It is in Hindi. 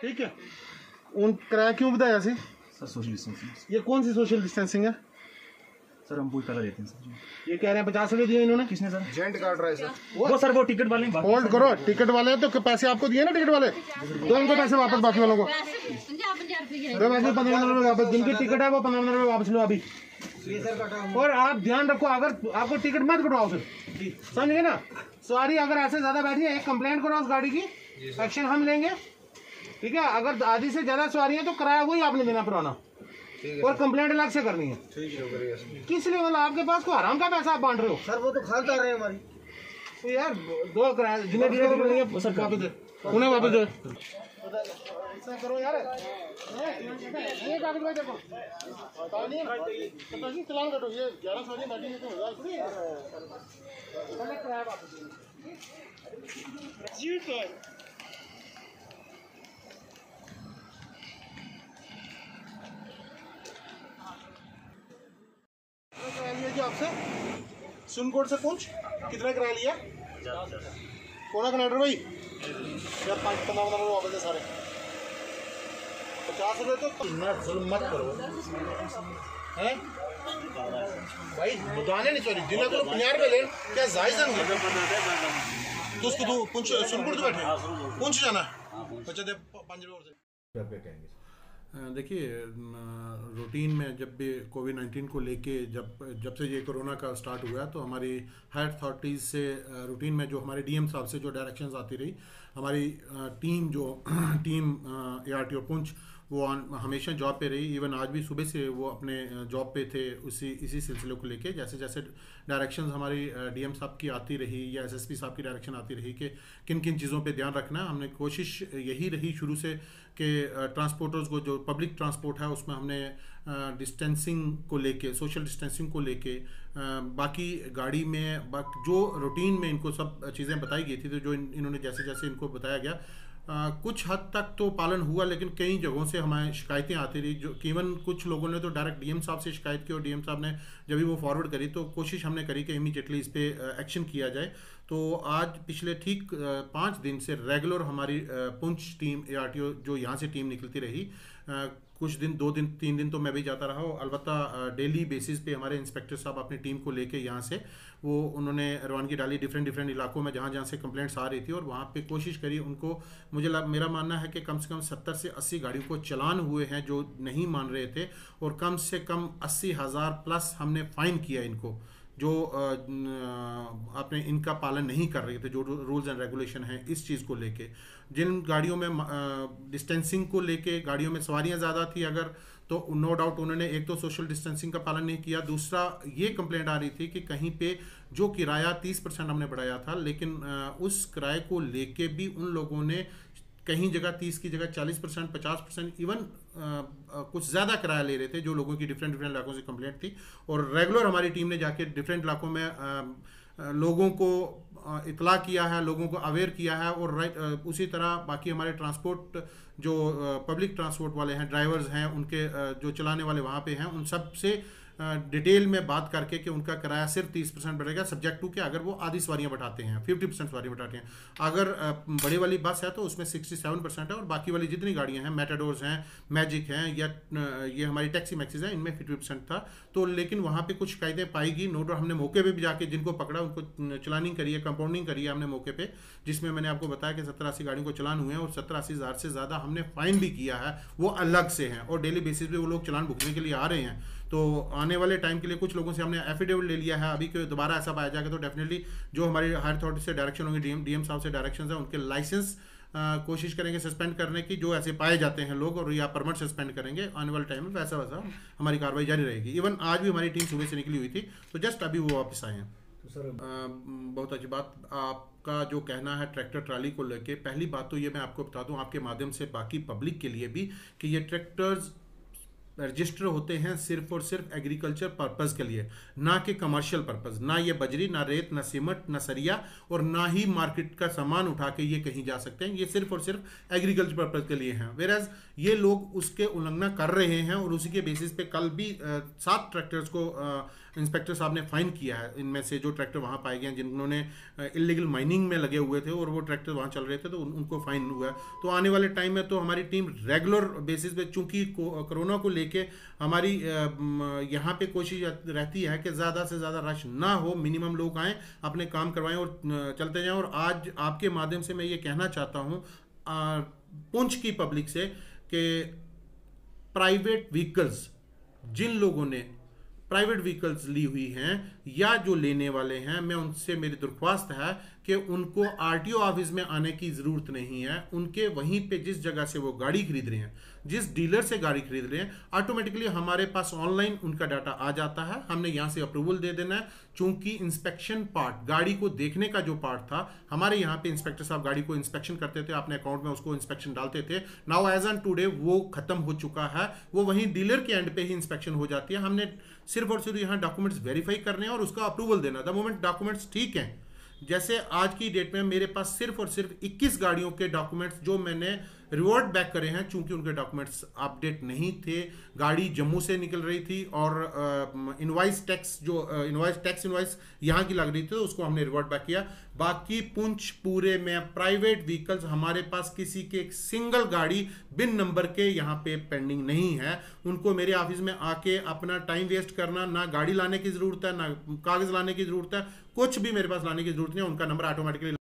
ठीक है। उन किराया क्यों बताया सी सर? Social distancing. ये कौन सी सोशल डिस्टेंसिंग है सर हम पूरी पैसा देते हैं सर। ये कह रहे हैं 50 रुपए दिए इन्होंने। किसने सर? जेंट काट रहा है सर। वो सर वो टिकट वाले। होल्ड करो, टिकट वाले तो पैसे आपको दिए ना टिकट वाले, तो इनको पैसे वापस बाकी वालों को। 15 रुपए वापस, जिनकी टिकट है वो 15 रुपए वापस लो अभी। और आप ध्यान रखो, अगर आपको टिकट मत कटवाओ फिर, समझ गए ना। सवारी अगर ऐसे ज्यादा बैठी है, एक कंप्लेंट करो उस गाड़ी की, एक्शन हम लेंगे, ठीक है। अगर आधी से ज्यादा सवारी है तो किराया वही आपने देना पुराना, और कंप्लेंट अलग से करनी है। किस लिए? मतलब आपके पास को आराम का पैसा आप बांट रहे हो सर। वो तो खालता रहे हमारी तो यार, दो किराया जिन्हें उन्हें वापस दो। ऐसा करो यार, ये कागज भाई देखो, चलान कटो। ये 11 सवारी बैठी है तो 1000 थोड़ी है। किराया वापस जी सर। आपसे सुनकोट से पूछ कितना किराया लिया? कौन कनेक्टर भाई? या 15 रुपए वापस है सारे। 50 रुपए तो जुल्म मत करो हैं भाई। बताने नहीं सॉरी जिन्हें को 50 रुपए ले क्या जायज है? तो उसको तू पूछ सुनकोट तो बैठे पूछ जाना। अच्छा दे 5 रुपए और से। देखिए, रूटीन में जब भी कोविड-19 को लेके जब से ये कोरोना का स्टार्ट हुआ तो हमारी हायर अथॉरिटीज़ से रूटीन में जो हमारे डीएम साहब से जो डायरेक्शंस आती रही, हमारी टीम ARTO पुंछ वो हमेशा जॉब पे रही। इवन आज भी सुबह से वो अपने जॉब पे थे इसी सिलसिले को लेके। जैसे जैसे डायरेक्शंस हमारी डीएम साहब की आती रही या एसएसपी साहब की डायरेक्शन आती रही कि किन किन चीज़ों पे ध्यान रखना है, हमने कोशिश यही रही शुरू से कि ट्रांसपोर्टर्स को, जो पब्लिक ट्रांसपोर्ट है उसमें हमने डिस्टेंसिंग को लेके, सोशल डिस्टेंसिंग को लेके, बाकी गाड़ी में जो रूटीन में इनको सब चीज़ें बताई गई थी, तो जो इन्होंने जैसे जैसे इनको बताया गया कुछ हद तक तो पालन हुआ, लेकिन कई जगहों से हमें शिकायतें आती रही। जो इवन कुछ लोगों ने तो डायरेक्ट डीएम साहब से शिकायत की और डीएम साहब ने जब भी वो फॉरवर्ड करी तो कोशिश हमने करी कि इमीडिएटली इस पर एक्शन किया जाए। तो आज पिछले ठीक 5 दिन से रेगुलर हमारी पुंछ टीम ARTO जो यहाँ से टीम निकलती रही। कुछ दिन 2 दिन 3 दिन तो मैं भी जाता रहा हूँ। अलबत्ता डेली बेसिस पे हमारे इंस्पेक्टर साहब अपनी टीम को लेके यहाँ से वो उन्होंने रवानगी डाली डिफरेंट इलाकों में जहाँ से कंप्लेंट्स आ रही थी, और वहाँ पे कोशिश करी उनको। मेरा मानना है कि कम से कम 70 से 80 गाड़ियों को चलान हुए हैं जो नहीं मान रहे थे, और कम से कम 80,000 प्लस हमने फाइन किया इनको जो आपने इनका पालन नहीं कर रहे थे, जो रूल्स एंड रेगुलेशन हैं इस चीज़ को लेके। जिन गाड़ियों में डिस्टेंसिंग को लेके गाड़ियों में सवारियां ज़्यादा थी अगर, तो नो डाउट उन्होंने एक तो सोशल डिस्टेंसिंग का पालन नहीं किया, दूसरा ये कंप्लेंट आ रही थी कि कहीं पे जो किराया 30% हमने बढ़ाया था, लेकिन उस किराए को लेके भी उन लोगों ने कहीं जगह 30 की जगह 40%, 50%, इवन कुछ ज़्यादा किराया ले रहे थे, जो लोगों की डिफरेंट इलाकों से कंप्लेंट थी। और रेगुलर हमारी टीम ने जाके डिफरेंट इलाकों में लोगों को इतला किया है, लोगों को अवेयर किया है। और उसी तरह बाकी हमारे ट्रांसपोर्ट जो पब्लिक ट्रांसपोर्ट वाले हैं, ड्राइवर्स हैं, उनके जो चलाने वाले वहाँ पे हैं, उन सब से डिटेल में बात करके कि उनका किराया सिर्फ 30% बढ़ेगा, सब्जेक्ट टू कि अगर वो आधी सवारियां बैठाते हैं, 50% सवारी बैठाते हैं। अगर बड़ी वाली बस है तो उसमें 67% है, और बाकी वाली जितनी गाड़ियां हैं, मेटाडोर्स हैं, मैजिक हैं, या ये हमारी टैक्सी मैक्सीज हैं, इनमें 50% था। तो लेकिन वहाँ पे कुछ शिकायतें पाई गई। नो डाउट हमने मौके पर भी जाके जिनको पकड़ा उनको चलानिंग करी है, कंपाउंडिंग करी है हमने मौके पर, जिसमें मैंने आपको बताया कि 70-80 गाड़ियों को चलान हुए हैं, और 70-80 हज़ार से ज़्यादा हमने फाइन भी किया है, वो अलग से हैं। और डेली बेसिस पे वो लोग चलान भुगतने के लिए आ रहे हैं। तो आने वाले टाइम के लिए कुछ लोगों से हमने एफिडेविट ले लिया है। अभी के दोबारा ऐसा पाया जाएगा तो डेफिनेटली जो हमारी हायर अथॉरिटी से डायरेक्शन होंगे, डीएम साहब से डायरेक्शन है, उनके लाइसेंस कोशिश करेंगे सस्पेंड करने की, जो ऐसे पाए जाते हैं लोग, और या परमिट सस्पेंड करेंगे। आने वाले टाइम में वैसा हमारी कार्रवाई जारी रहेगी। इवन आज भी हमारी टीम सुबह से निकली हुई थी, तो जस्ट अभी वो वापस आए हैं। तो सर बहुत अच्छी बात आपका जो कहना है ट्रैक्टर ट्राली को लेके। पहली बात तो ये मैं आपको बता दूं आपके माध्यम से बाकी पब्लिक के लिए भी कि ये ट्रैक्टर्स रजिस्टर होते हैं सिर्फ और सिर्फ एग्रीकल्चर पर्पस के लिए, ना कि कमर्शियल पर्पस। ना ये बजरी, ना रेत, ना सीमेंट, ना सरिया, और ना ही मार्केट का सामान उठा के ये कहीं जा सकते हैं। ये सिर्फ और सिर्फ एग्रीकल्चर पर्पस के लिए हैं। वेराज ये लोग उसके उल्लंघना कर रहे हैं, और उसी के बेसिस पे कल भी 7 ट्रैक्टर्स को इंस्पेक्टर साहब ने फाइन किया है इनमें से जो ट्रैक्टर वहाँ पाए गए हैं जिन्होंने इलीगल माइनिंग में लगे हुए थे और वो ट्रैक्टर वहाँ चल रहे थे, तो उनको फाइन हुआ है। तो आने वाले टाइम में तो हमारी टीम रेगुलर बेसिस पे, चूंकि कोरोना को लेके हमारी यहाँ पे कोशिश रहती है कि ज़्यादा से ज़्यादा रश ना हो, मिनिमम लोग आएँ, अपने काम करवाएं और चलते जाएं। और आज आपके माध्यम से मैं ये कहना चाहता हूँ पुंछ की पब्लिक से कि प्राइवेट व्हीकल्स, जिन लोगों ने प्राइवेट व्हीकल्स ली हुई हैं या जो लेने वाले हैं, मैं उनसे मेरी दरख्वास्त है कि उनको आरटीओ ऑफिस में आने की ज़रूरत नहीं है। उनके वहीं पे जिस जगह से वो गाड़ी खरीद रहे हैं, जिस डीलर से गाड़ी खरीद रहे हैं, ऑटोमेटिकली हमारे पास ऑनलाइन उनका डाटा आ जाता है। हमने यहाँ से अप्रूवल दे देना है। चूंकि इंस्पेक्शन पार्ट, गाड़ी को देखने का जो पार्ट था, हमारे यहाँ पे इंस्पेक्टर साहब गाड़ी को इंस्पेक्शन करते थे, अपने अकाउंट में उसको इंस्पेक्शन डालते थे। नाउ एज ऑन टुडे वो खत्म हो चुका है, वो वहीं डीलर के एंड पे ही इंस्पेक्शन हो जाती है। हमने सिर्फ और सिर्फ यहाँ डॉक्यूमेंट्स वेरीफाई करने हैं और उसका अप्रूवल देना। द मोमेंट डॉक्यूमेंट्स ठीक हैं, जैसे आज की डेट में मेरे पास सिर्फ और सिर्फ 21 गाड़ियों के डॉक्यूमेंट्स जो मैंने रिवर्ट बैक करे हैं, चूंकि उनके डॉक्यूमेंट्स अपडेट नहीं थे, गाड़ी जम्मू से निकल रही थी और इनवाइस टैक्स यहाँ की लग रही थी, तो उसको हमने रिवर्ट बैक किया। बाकी पुंछ पूरे में प्राइवेट व्हीकल्स हमारे पास किसी के एक सिंगल गाड़ी बिन नंबर के यहाँ पे पेंडिंग नहीं है। उनको मेरे ऑफिस में आके अपना टाइम वेस्ट करना, ना गाड़ी लाने की जरूरत है, ना कागज लाने की जरूरत है, कुछ भी मेरे पास लाने की जरूरत नहीं है। उनका नंबर ऑटोमेटिकली